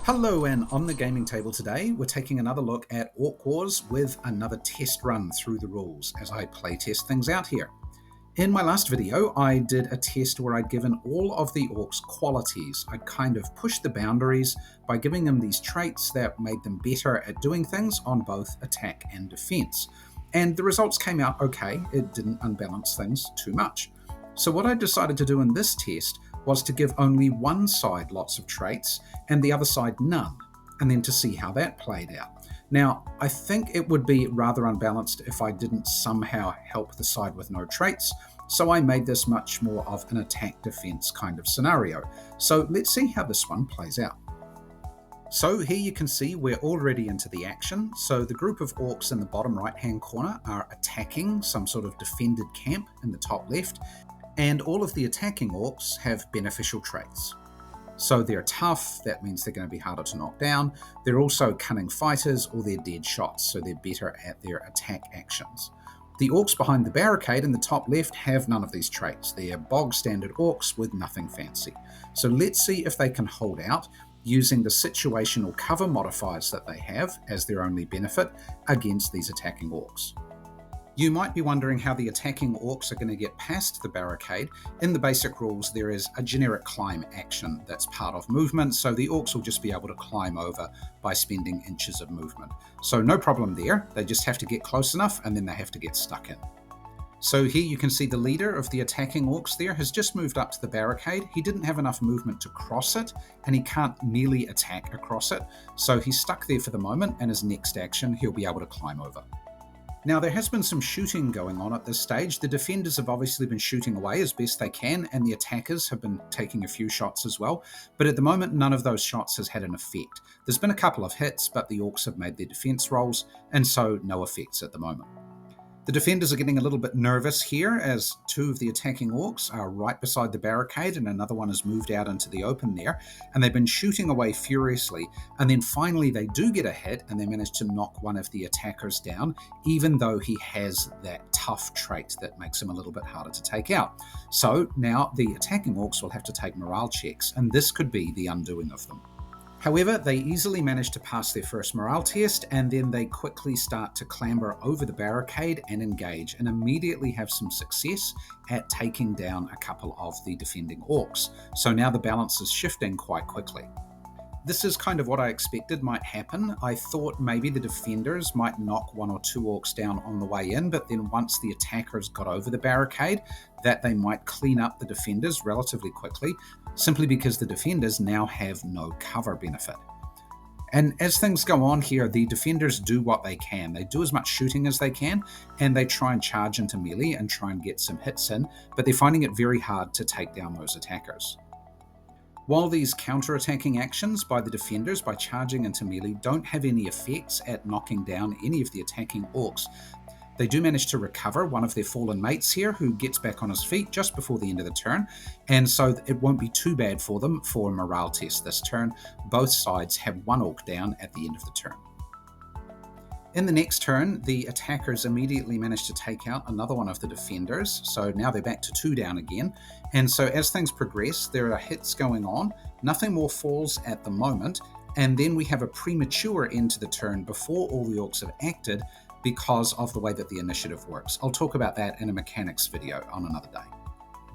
Hello, and on the gaming table today, we're taking another look at Ork Warz with another test run through the rules as I playtest things out here. In my last video, I did a test where I'd given all of the orcs qualities. I'd kind of pushed the boundaries by giving them these traits that made them better at doing things on both attack and defense. And the results came out okay, it didn't unbalance things too much. So what I decided to do in this test was to give only one side lots of traits and the other side none, and then to see how that played out. Now, I think it would be rather unbalanced if I didn't somehow help the side with no traits, so I made this much more of an attack-defense kind of scenario. So let's see how this one plays out. So here you can see we're already into the action. So the group of orcs in the bottom right-hand corner are attacking some sort of defended camp in the top left, and all of the attacking orcs have beneficial traits. So they're tough, that means they're going to be harder to knock down. They're also cunning fighters, or they're dead shots, so they're better at their attack actions. The orcs behind the barricade in the top left have none of these traits. They're bog standard orcs with nothing fancy. So let's see if they can hold out using the situational cover modifiers that they have as their only benefit against these attacking orcs. You might be wondering how the attacking orcs are going to get past the barricade. In the basic rules, there is a generic climb action that's part of movement, so the orcs will just be able to climb over by spending inches of movement. So no problem there, they just have to get close enough and then they have to get stuck in. So here you can see the leader of the attacking orcs there has just moved up to the barricade. He didn't have enough movement to cross it, and he can't merely attack across it, so he's stuck there for the moment, and his next action he'll be able to climb over. Now, there has been some shooting going on at this stage. The defenders have obviously been shooting away as best they can, and the attackers have been taking a few shots as well. But at the moment, none of those shots has had an effect. There's been a couple of hits, but the orcs have made their defense rolls, and so no effects at the moment. The defenders are getting a little bit nervous here as two of the attacking orcs are right beside the barricade and another one has moved out into the open there, and they've been shooting away furiously, and then finally they do get a hit and they manage to knock one of the attackers down, even though he has that tough trait that makes him a little bit harder to take out. So now the attacking orcs will have to take morale checks, and this could be the undoing of them. However, they easily manage to pass their first morale test, and then they quickly start to clamber over the barricade and engage, and immediately have some success at taking down a couple of the defending orcs. So now the balance is shifting quite quickly. This is kind of what I expected might happen. I thought maybe the defenders might knock one or two orcs down on the way in, but then once the attackers got over the barricade, that they might clean up the defenders relatively quickly, simply because the defenders now have no cover benefit. And as things go on here, the defenders do what they can. They do as much shooting as they can, and they try and charge into melee and try and get some hits in, but they're finding it very hard to take down those attackers. While these counter-attacking actions by the defenders by charging into melee don't have any effects at knocking down any of the attacking orcs, they do manage to recover one of their fallen mates here who gets back on his feet just before the end of the turn, and so it won't be too bad for them for a morale test this turn. Both sides have one orc down at the end of the turn. In the next turn, the attackers immediately manage to take out another one of the defenders, so now they're back to 2 down again, and so as things progress, there are hits going on, nothing more falls at the moment, and then we have a premature end to the turn before all the orcs have acted because of the way that the initiative works. I'll talk about that in a mechanics video on another day.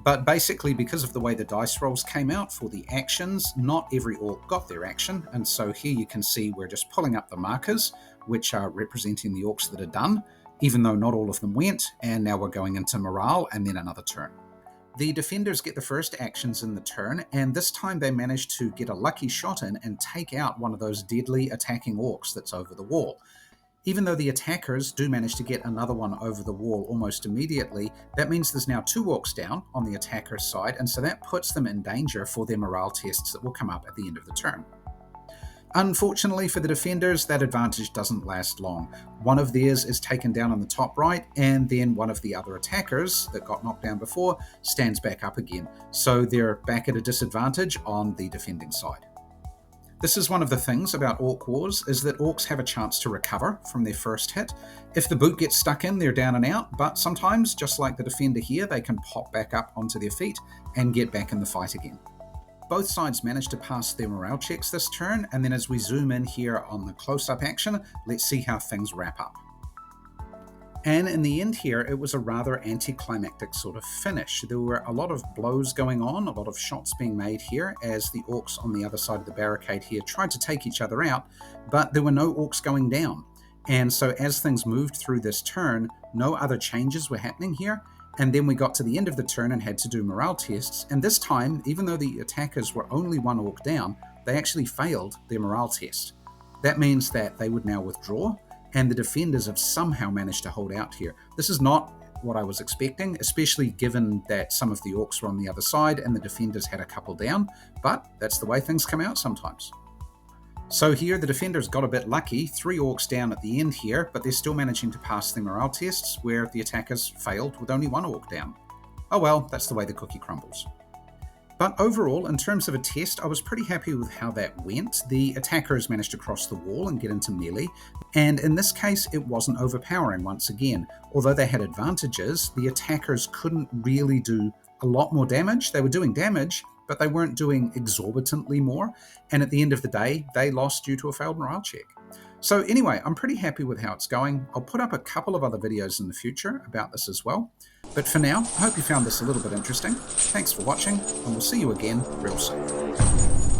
But basically, because of the way the dice rolls came out for the actions, not every orc got their action, and so here you can see we're just pulling up the markers, which are representing the orcs that are done, even though not all of them went, and now we're going into morale and then another turn. The defenders get the first actions in the turn, and this time they manage to get a lucky shot in and take out one of those deadly attacking orcs that's over the wall. Even though the attackers do manage to get another one over the wall almost immediately, that means there's now 2 orcs down on the attacker's side, and so that puts them in danger for their morale tests that will come up at the end of the turn. Unfortunately for the defenders, that advantage doesn't last long. One of theirs is taken down on the top right, and then one of the other attackers that got knocked down before stands back up again, so they're back at a disadvantage on the defending side. This is one of the things about Ork Warz, is that orcs have a chance to recover from their first hit. If the boot gets stuck in, they're down and out, but sometimes, just like the defender here, they can pop back up onto their feet and get back in the fight again. both sides managed to pass their morale checks this turn, and then as we zoom in here on the close-up action, let's see how things wrap up. And in the end here, it was a rather anticlimactic sort of finish. There were a lot of blows going on, a lot of shots being made here as the orcs on the other side of the barricade here tried to take each other out, but there were no orcs going down. And so as things moved through this turn, no other changes were happening here. And then we got to the end of the turn and had to do morale tests. And this time, even though the attackers were only one orc down, they actually failed their morale test. That means that they would now withdraw, and the defenders have somehow managed to hold out here. This is not what I was expecting, especially given that some of the orcs were on the other side and the defenders had a couple down, but that's the way things come out sometimes. So here the defenders got a bit lucky, 3 orcs down at the end here, but they're still managing to pass their morale tests where the attackers failed with only 1 orc down. Oh well, that's the way the cookie crumbles. But overall, in terms of a test, I was pretty happy with how that went. The attackers managed to cross the wall and get into melee, and in this case it wasn't overpowering once again. Although they had advantages, the attackers couldn't really do a lot more damage. They were doing damage, but they weren't doing exorbitantly more, and at the end of the day, they lost due to a failed morale check. So anyway, I'm pretty happy with how it's going. I'll put up a couple of other videos in the future about this as well. But for now, I hope you found this a little bit interesting. Thanks for watching, and we'll see you again real soon.